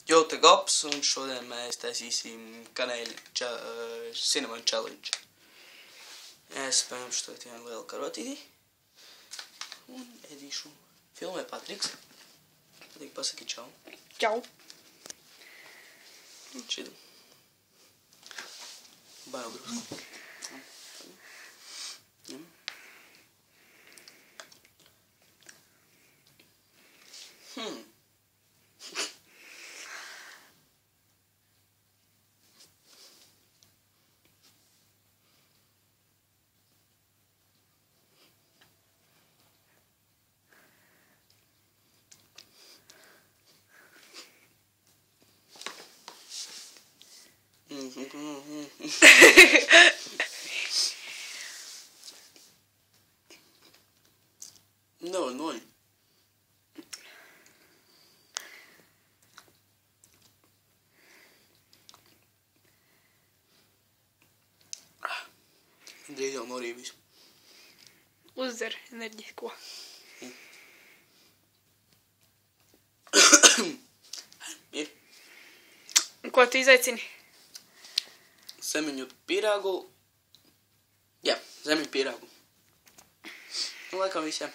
Jo, te Gops, un šodien mēs taisīsim kanēļu cinnamon challenge. Es paņemšu to vienu lielu karotīti un ēdīšu. Filmē Patriks. Patrik, pasaki čau. Čau. Šitam. Bail drusku. No, annoying. Drīz jau norīju visu. Uzdzer enerģisko. Ir. Ko tu izaicini? Zemeņu pīrāgu. Jā, zemeņu pīrāgu. Nu, laikam visiem.